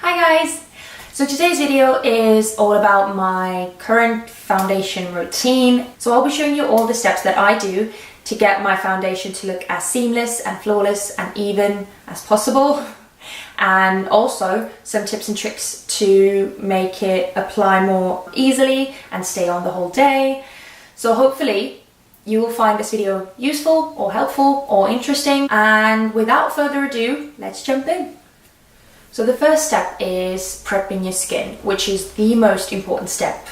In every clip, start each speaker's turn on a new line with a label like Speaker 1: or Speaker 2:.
Speaker 1: Hi guys! So today's video is all about my current foundation routine. So I'll be showing you all the steps that I do to get my foundation to look as seamless and flawless and even as possible. And also some tips and tricks to make it apply more easily and stay on the whole day. So hopefully you will find this video useful or helpful or interesting. And without further ado, let's jump in. So the first step is prepping your skin, which is the most important step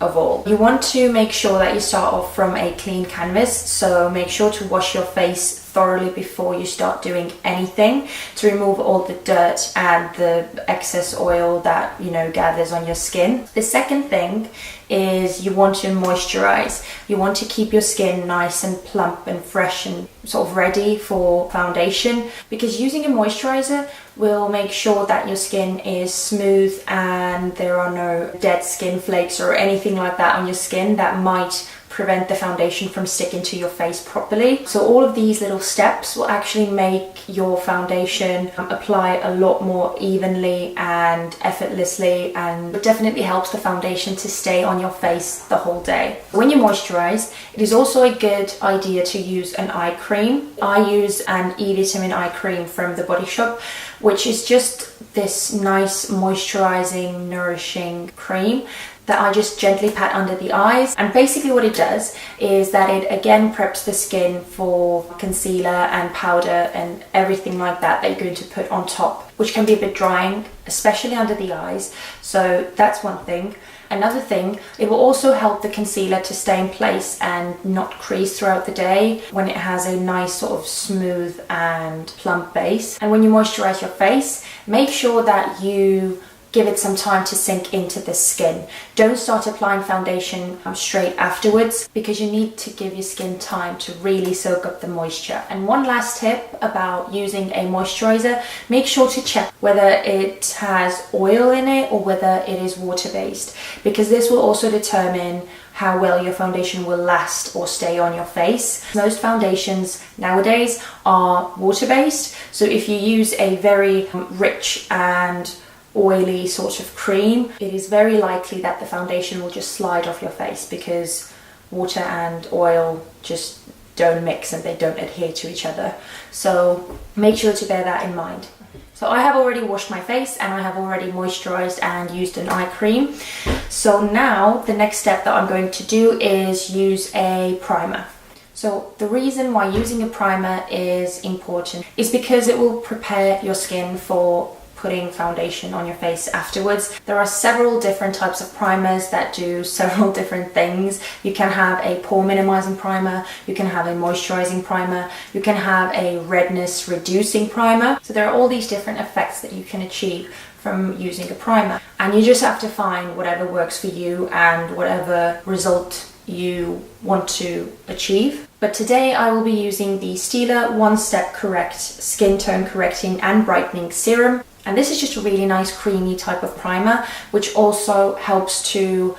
Speaker 1: of all. You want to make sure that you start off from a clean canvas, so make sure to wash your face thoroughly before you start doing anything to remove all the dirt and the excess oil that gathers on your skin. The second thing is you want to moisturize. You want to keep your skin nice and plump and fresh and sort of ready for foundation, because using a moisturizer will make sure that your skin is smooth and there are no dead skin flakes or anything like that on your skin that might prevent the foundation from sticking to your face properly. So all of these little steps will actually make your foundation apply a lot more evenly and effortlessly, and it definitely helps the foundation to stay on your face the whole day. When you moisturize, it is also a good idea to use an eye cream. I use an E-vitamin eye cream from the Body Shop, which is just this nice moisturizing, nourishing cream that I just gently pat under the eyes. And basically what it does is that it again preps the skin for concealer and powder and everything like that you're going to put on top, which can be a bit drying, especially under the eyes. So that's one thing. Another thing, it will also help the concealer to stay in place and not crease throughout the day when it has a nice sort of smooth and plump base. And when you moisturize your face, make sure that you give it some time to sink into the skin. Don't start applying foundation straight afterwards, because you need to give your skin time to really soak up the moisture. And one last tip about using a moisturizer, make sure to check whether it has oil in it or whether it is water-based, because this will also determine how well your foundation will last or stay on your face. Most foundations nowadays are water-based, so if you use a very rich and oily sort of cream, it is very likely that the foundation will just slide off your face, because water and oil just don't mix and they don't adhere to each other. So make sure to bear that in mind. So I have already washed my face and I have already moisturized and used an eye cream. So now the next step that I'm going to do is use a primer. So the reason why using a primer is important is because it will prepare your skin for putting foundation on your face afterwards. There are several different types of primers that do several different things. You can have a pore minimizing primer, you can have a moisturizing primer, you can have a redness reducing primer. So there are all these different effects that you can achieve from using a primer, and you just have to find whatever works for you and whatever result you want to achieve. But today I will be using the Stila One Step Correct Skin Tone Correcting and Brightening Serum. And this is just a really nice creamy type of primer, which also helps to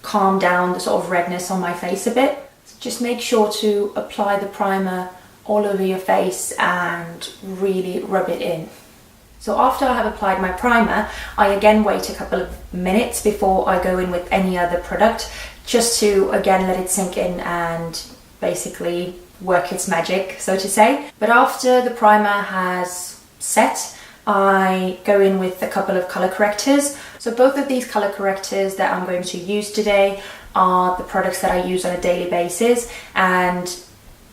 Speaker 1: calm down the sort of redness on my face a bit. So just make sure to apply the primer all over your face and really rub it in. So after I have applied my primer, I again wait a couple of minutes before I go in with any other product, just to again let it sink in and basically work its magic, so to say. But after the primer has set, I go in with a couple of color correctors. So both of these color correctors that I'm going to use today are the products that I use on a daily basis, and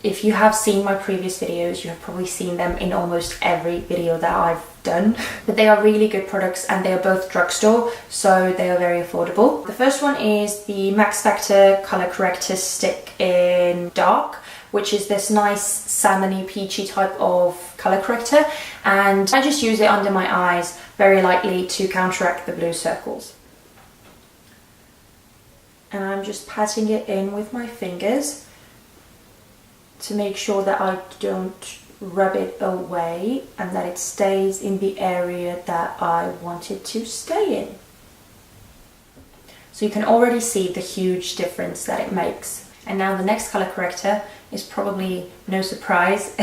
Speaker 1: if you have seen my previous videos, you have probably seen them in almost every video that I've done. But they are really good products and they are both drugstore, so they are very affordable. The first one is the Max Factor Color Corrector Stick in Dark, which is this nice salmony peachy type of color corrector, and I just use it under my eyes very lightly to counteract the blue circles. And I'm just patting it in with my fingers to make sure that I don't rub it away and that it stays in the area that I want it to stay in. So you can already see the huge difference that it makes. And now the next color corrector is probably no surprise.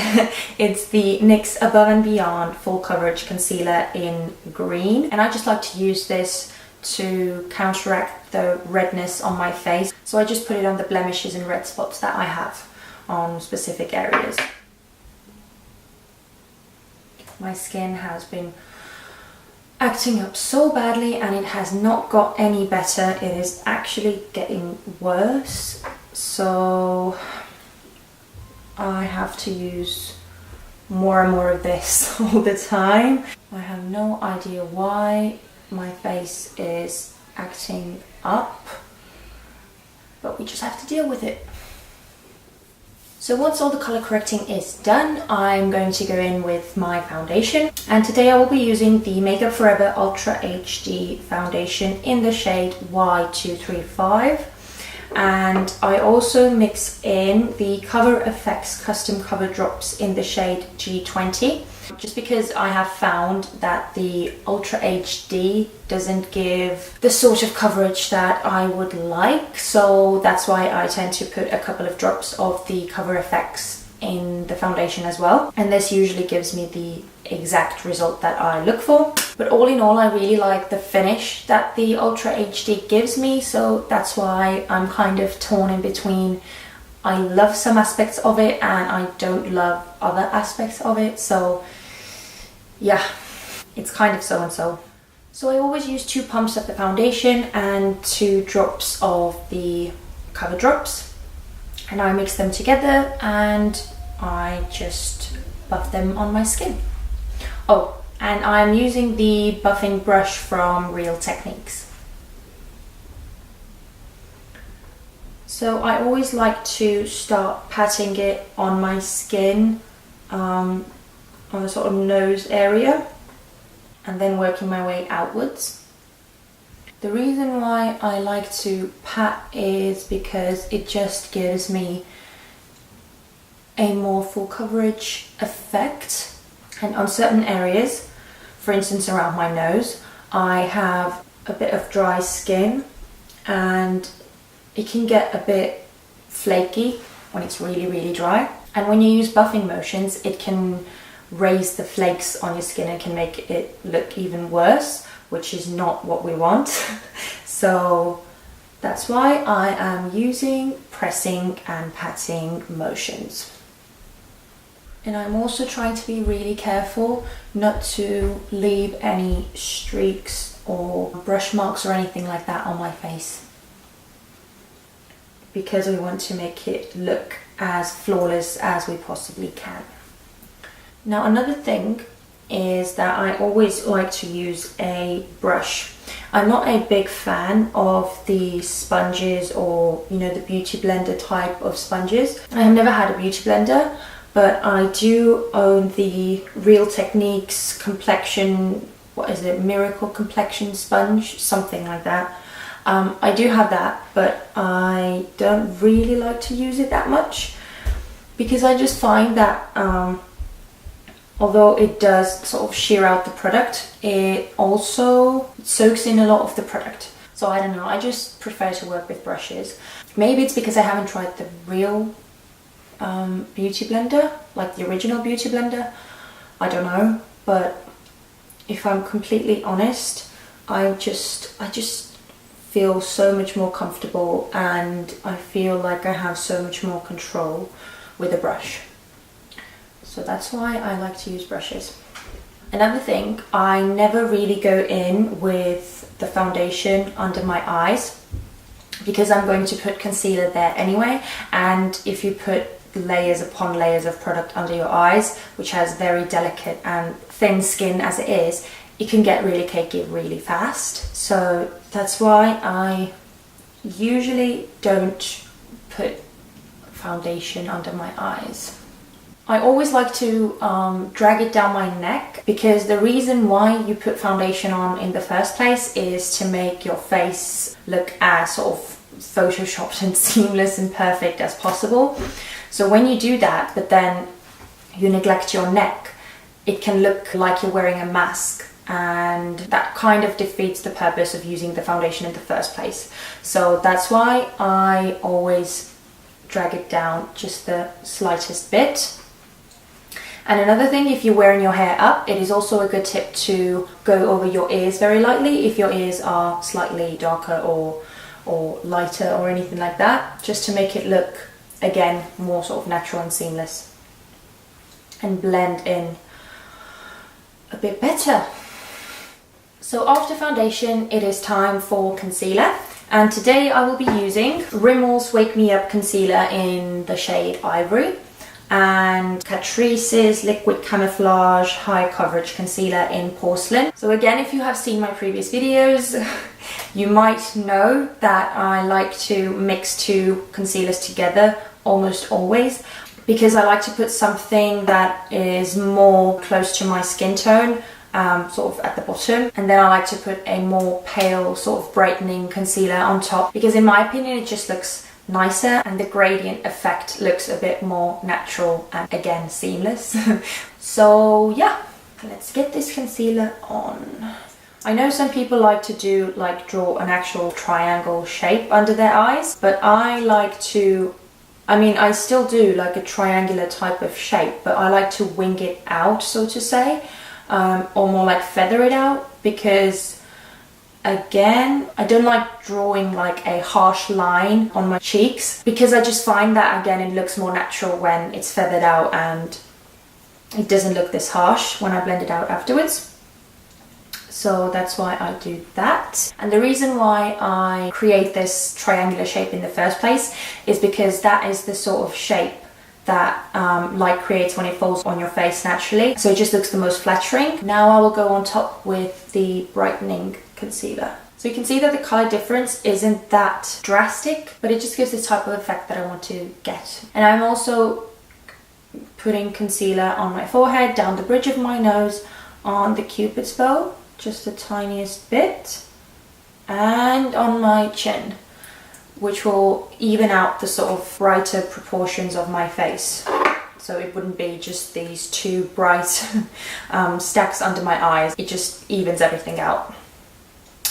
Speaker 1: It's the NYX Above and Beyond Full Coverage Concealer in green. And I just like to use this to counteract the redness on my face. So I just put it on the blemishes and red spots that I have on specific areas. My skin has been acting up so badly and it has not got any better. It is actually getting worse. So I have to use more and more of this all the time. I have no idea why my face is acting up, but we just have to deal with it. So once all the color correcting is done, I'm going to go in with my foundation. And today I will be using the Makeup Forever Ultra HD foundation in the shade Y235. And I also mix in the Cover FX Custom Cover Drops in the shade G20. Just because I have found that the Ultra HD doesn't give the sort of coverage that I would like, so that's why I tend to put a couple of drops of the Cover FX in the foundation as well, and this usually gives me the exact result that I look for. But all in all, I really like the finish that the Ultra HD gives me, so that's why I'm kind of torn in between. I love some aspects of it and I don't love other aspects of it, so yeah, it's kind of so and so. So I always use 2 pumps of the foundation and 2 drops of the cover drops, and I mix them together and I just buff them on my skin. Oh, and I'm using the buffing brush from Real Techniques. So I always like to start patting it on my skin, on the sort of nose area, and then working my way outwards. The reason why I like to pat is because it just gives me a more full coverage effect. And on certain areas, for instance around my nose, I have a bit of dry skin and it can get a bit flaky when it's really dry. And when you use buffing motions, it can raise the flakes on your skin and can make it look even worse, which is not what we want. So that's why I am using pressing and patting motions. And I'm also trying to be really careful not to leave any streaks or brush marks or anything like that on my face, because we want to make it look as flawless as we possibly can. Now another thing is that I always like to use a brush. I'm not a big fan of the sponges or, you know, the beauty blender type of sponges. I have never had a beauty blender, but I do own the Real Techniques complexion, what is it, Miracle Complexion Sponge, something like that. I do have that, but I don't really like to use it that much, because I just find that although it does sort of shear out the product, it also soaks in a lot of the product. So I don't know, I just prefer to work with brushes. Maybe it's because I haven't tried the real beauty blender, like the original beauty blender. I don't know, but if I'm completely honest, I just feel so much more comfortable and I feel like I have so much more control with a brush. So that's why I like to use brushes. Another thing, I never really go in with the foundation under my eyes, because I'm going to put concealer there anyway, and if you put layers upon layers of product under your eyes, which has very delicate and thin skin as it is, it can get really cakey really fast. So that's why I usually don't put foundation under my eyes. I always like to drag it down my neck, because the reason why you put foundation on in the first place is to make your face look as sort of photoshopped and seamless and perfect as possible. So when you do that, but then you neglect your neck, it can look like you're wearing a mask, and that kind of defeats the purpose of using the foundation in the first place. So that's why I always drag it down just the slightest bit. And another thing, if you're wearing your hair up, it is also a good tip to go over your ears very lightly if your ears are slightly darker or lighter or anything like that, just to make it look, again, more sort of natural and seamless and blend in a bit better. So after foundation, it is time for concealer. And today I will be using Rimmel's Wake Me Up concealer in the shade Ivory, and Catrice's Liquid Camouflage High Coverage Concealer in Porcelain. So again, if you have seen my previous videos, you might know that I like to mix two concealers together almost always, because I like to put something that is more close to my skin tone, sort of at the bottom, and then I like to put a more pale sort of brightening concealer on top, because in my opinion it just looks nicer and the gradient effect looks a bit more natural and again seamless. So yeah, let's get this concealer on. I know some people like to draw an actual triangle shape under their eyes, but I like to, I still do like a triangular type of shape, but I like to wing it out, so to say, or more like feather it out, because again, I don't like drawing like a harsh line on my cheeks, because I just find that again it looks more natural when it's feathered out and it doesn't look this harsh when I blend it out afterwards. So that's why I do that. And the reason why I create this triangular shape in the first place is because that is the sort of shape that light creates when it falls on your face naturally. So it just looks the most flattering. Now I will go on top with the brightening concealer. So you can see that the color difference isn't that drastic, but it just gives the type of effect that I want to get. And I'm also putting concealer on my forehead, down the bridge of my nose, on the cupid's bow, just the tiniest bit, and on my chin, which will even out the sort of brighter proportions of my face. So it wouldn't be just these two bright stacks under my eyes. It just evens everything out.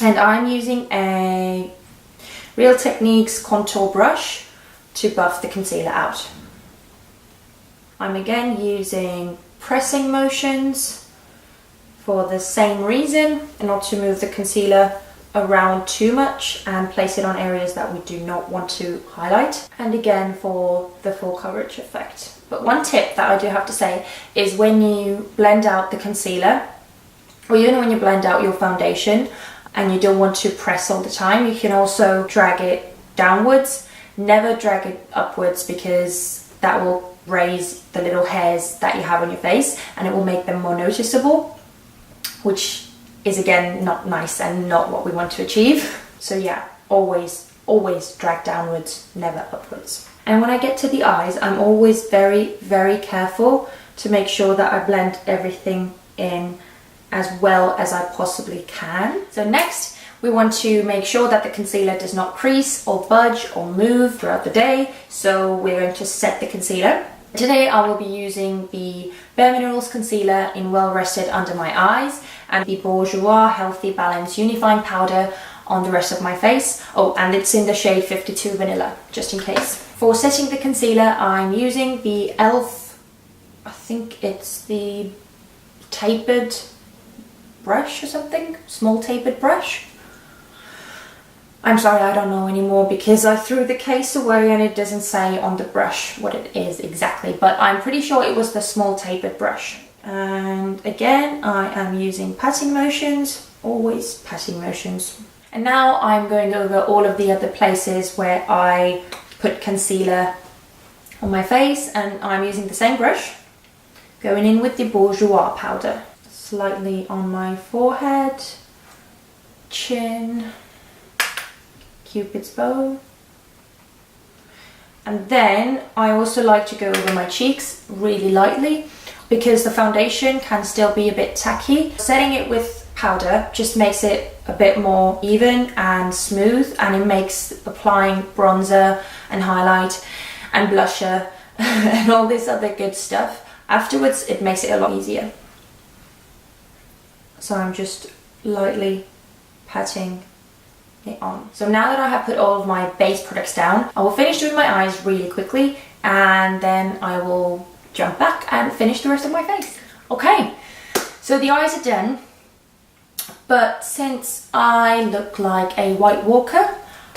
Speaker 1: And I'm using a Real Techniques contour brush to buff the concealer out. I'm again using pressing motions for the same reason, not to move the concealer around too much and place it on areas that we do not want to highlight, and again for the full coverage effect. But one tip that I do have to say is when you blend out the concealer, or even when you blend out your foundation and you don't want to press all the time, you can also drag it downwards. Never drag it upwards, because that will raise the little hairs that you have on your face and it will make them more noticeable, which is again not nice and not what we want to achieve. So yeah, always drag downwards, never upwards. And when I get to the eyes, I'm always very careful to make sure that I blend everything in as well as I possibly can. So next, we want to make sure that the concealer does not crease or budge or move throughout the day. So we're going to set the concealer. Today I will be using the bareMinerals concealer in Well Rested under my eyes, and the Bourjois Healthy Balance Unifying powder on the rest of my face. Oh, and it's in the shade 52 Vanilla, just in case. For setting the concealer, I'm using the e.l.f., I think it's the tapered brush or something, small tapered brush. I'm sorry, I don't know anymore because I threw the case away and it doesn't say on the brush what it is exactly, but I'm pretty sure it was the small tapered brush. And again, I am using patting motions, always patting motions. And now I'm going over all of the other places where I put concealer on my face, and I'm using the same brush, going in with the Bourjois powder. Slightly on my forehead, chin, cupid's bow. And then I also like to go over my cheeks really lightly, because the foundation can still be a bit tacky. Setting it with powder just makes it a bit more even and smooth, and it makes applying bronzer and highlight and blusher and all this other good stuff afterwards, it makes it a lot easier. So I'm just lightly patting it on. So now that I have put all of my base products down, I will finish doing my eyes really quickly, and then I will jump back and finish the rest of my face. Okay, so the eyes are done, but since I look like a White Walker,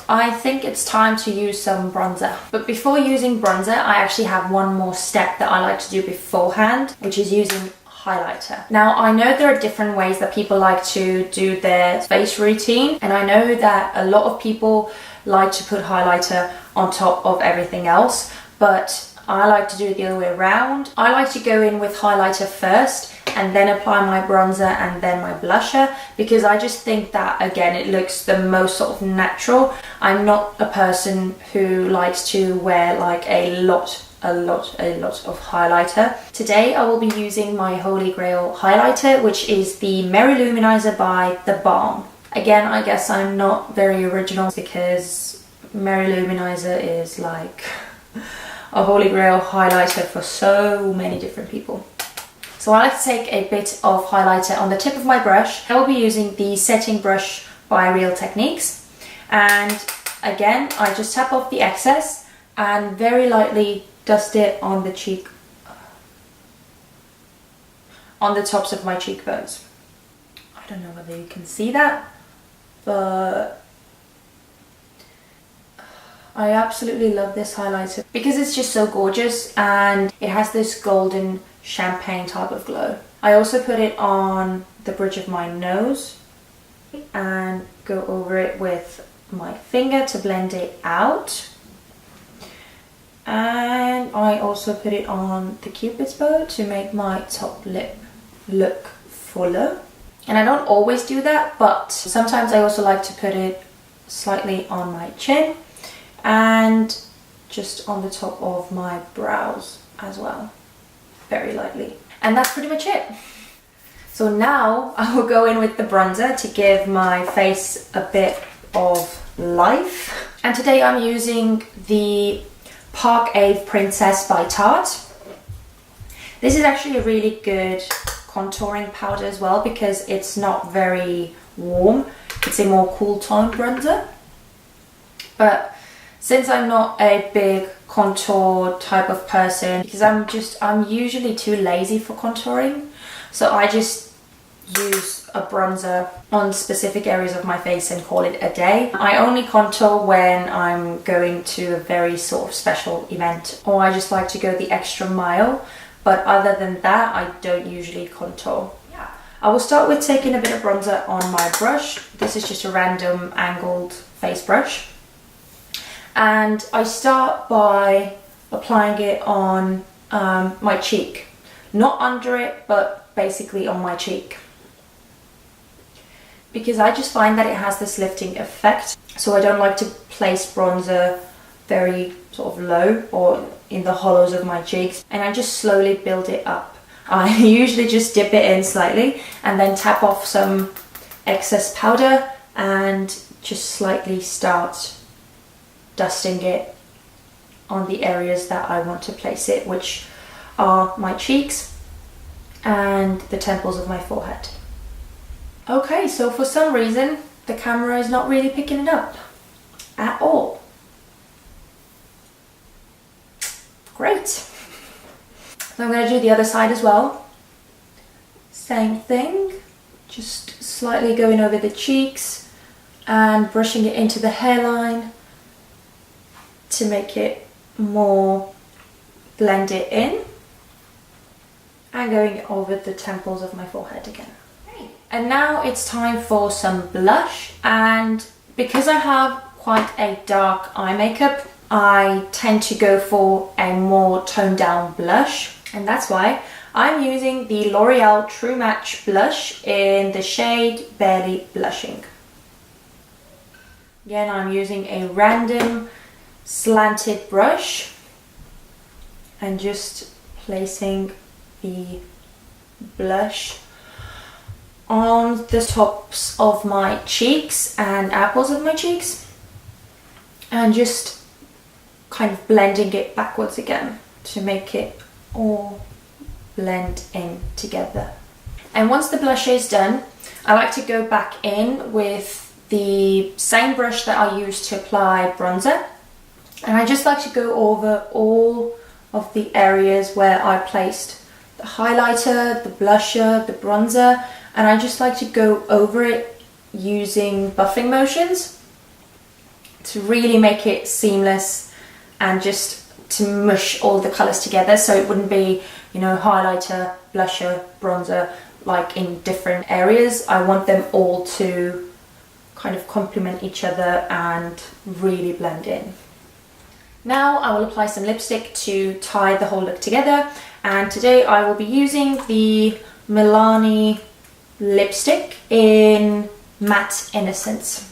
Speaker 1: I think it's time to use some bronzer. But before using bronzer, I actually have one more step that I like to do beforehand, which is using highlighter. Now, I know there are different ways that people like to do their face routine, and I know that a lot of people like to put highlighter on top of everything else, but I like to do it the other way around. I like to go in with highlighter first and then apply my bronzer and then my blusher, because I just think that, again, it looks the most sort of natural. I'm not a person who likes to wear like a lot of highlighter. Today I will be using my Holy Grail highlighter, which is the Mary-Lou Manizer by theBalm. Again, I guess I'm not very original, because Mary-Lou Manizer is like a Holy Grail highlighter for so many different people. So I like to take a bit of highlighter on the tip of my brush. I will be using the setting brush by Real Techniques, and again I just tap off the excess and very lightly dust it on the cheek, on the tops of my cheekbones. I don't know whether you can see that, but I absolutely love this highlighter because it's just so gorgeous and it has this golden champagne type of glow. I also put it on the bridge of my nose and go over it with my finger to blend it out. And I also put it on the Cupid's bow to make my top lip look fuller. And I don't always do that, but sometimes I also like to put it slightly on my chin and just on the top of my brows as well, very lightly. And that's pretty much it. So now I will go in with the bronzer to give my face a bit of life. And today I'm using the Park Ave Princess by Tarte. This is actually a really good contouring powder as well, because it's not very warm. It's a more cool tone bronzer. But since I'm not a big contour type of person, because I'm usually too lazy for contouring, so I just use a bronzer on specific areas of my face and call it a day. I only contour when I'm going to a very sort of special event, or I just like to go the extra mile, but other than that I don't usually contour. I will start with taking a bit of bronzer on my brush. This is just a random angled face brush, and I start by applying it on my cheek, not under it, but basically on my cheek, because I just find that it has this lifting effect. So I don't like to place bronzer very sort of low or in the hollows of my cheeks, and I just slowly build it up. I usually just dip it in slightly and then tap off some excess powder and just slightly start dusting it on the areas that I want to place it, which are my cheeks and the temples of my forehead. Okay, so for some reason the camera is not really picking it up at all. Great. So I'm going to do the other side as well. Same thing, just slightly going over the cheeks and brushing it into the hairline to make it more blended in, and going over the temples of my forehead again. And now it's time for some blush, and because I have quite a dark eye makeup, I tend to go for a more toned down blush, and that's why I'm using the L'Oreal True Match blush in the shade Barely Blushing. Again, I'm using a random slanted brush and just placing the blush on the tops of my cheeks and apples of my cheeks, and just kind of blending it backwards again to make it all blend in together. And once the blush is done, I like to go back in with the same brush that I used to apply bronzer, and I just like to go over all of the areas where I placed the highlighter, the blusher, the bronzer, and I just like to go over it using buffing motions to really make it seamless and just to mush all the colors together, so it wouldn't be, you know, highlighter, blusher, bronzer, like in different areas. I want them all to kind of complement each other and really blend in. Now I will apply some lipstick to tie the whole look together, and today I will be using the Milani lipstick in Matte Innocence.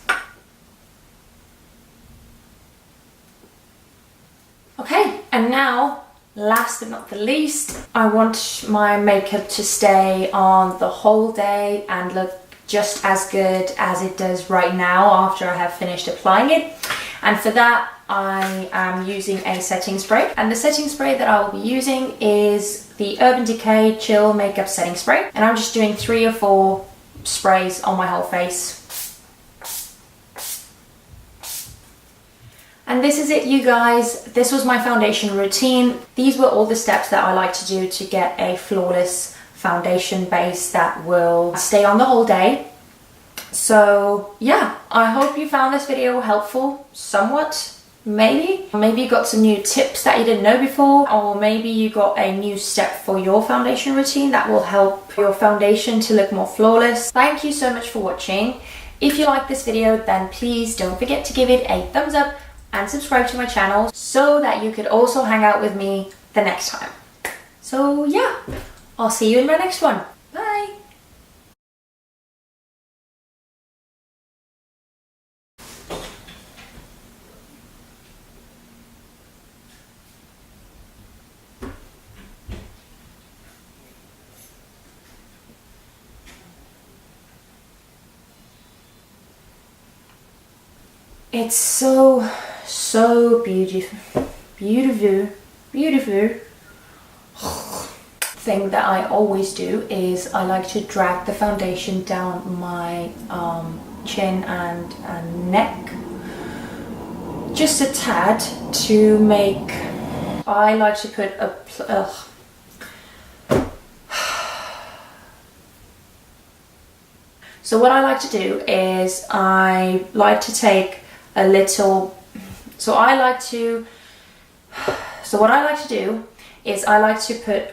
Speaker 1: Okay, and now, last but not the least, I want my makeup to stay on the whole day and look just as good as it does right now after I have finished applying it. And for that, I am using a setting spray. And the setting spray that I will be using is the Urban Decay Chill Makeup Setting Spray. And I'm just doing 3 or 4 sprays on my whole face. And this is it, you guys. This was my foundation routine. These were all the steps that I like to do to get a flawless foundation base that will stay on the whole day. So yeah, I hope you found this video helpful somewhat. Maybe you got some new tips that you didn't know before, or maybe you got a new step for your foundation routine that will help your foundation to look more flawless. Thank you so much for watching. If you like this video, then please don't forget to give it a thumbs up and subscribe to my channel so that you could also hang out with me the next time. So yeah, I'll see you in my next one. Bye! It's so beautiful. Thing that I always do is I like to drag the foundation down my chin and neck just a tad to make, I like to put a so what I like to do is I like to take a little, so what I like to do is I like to put,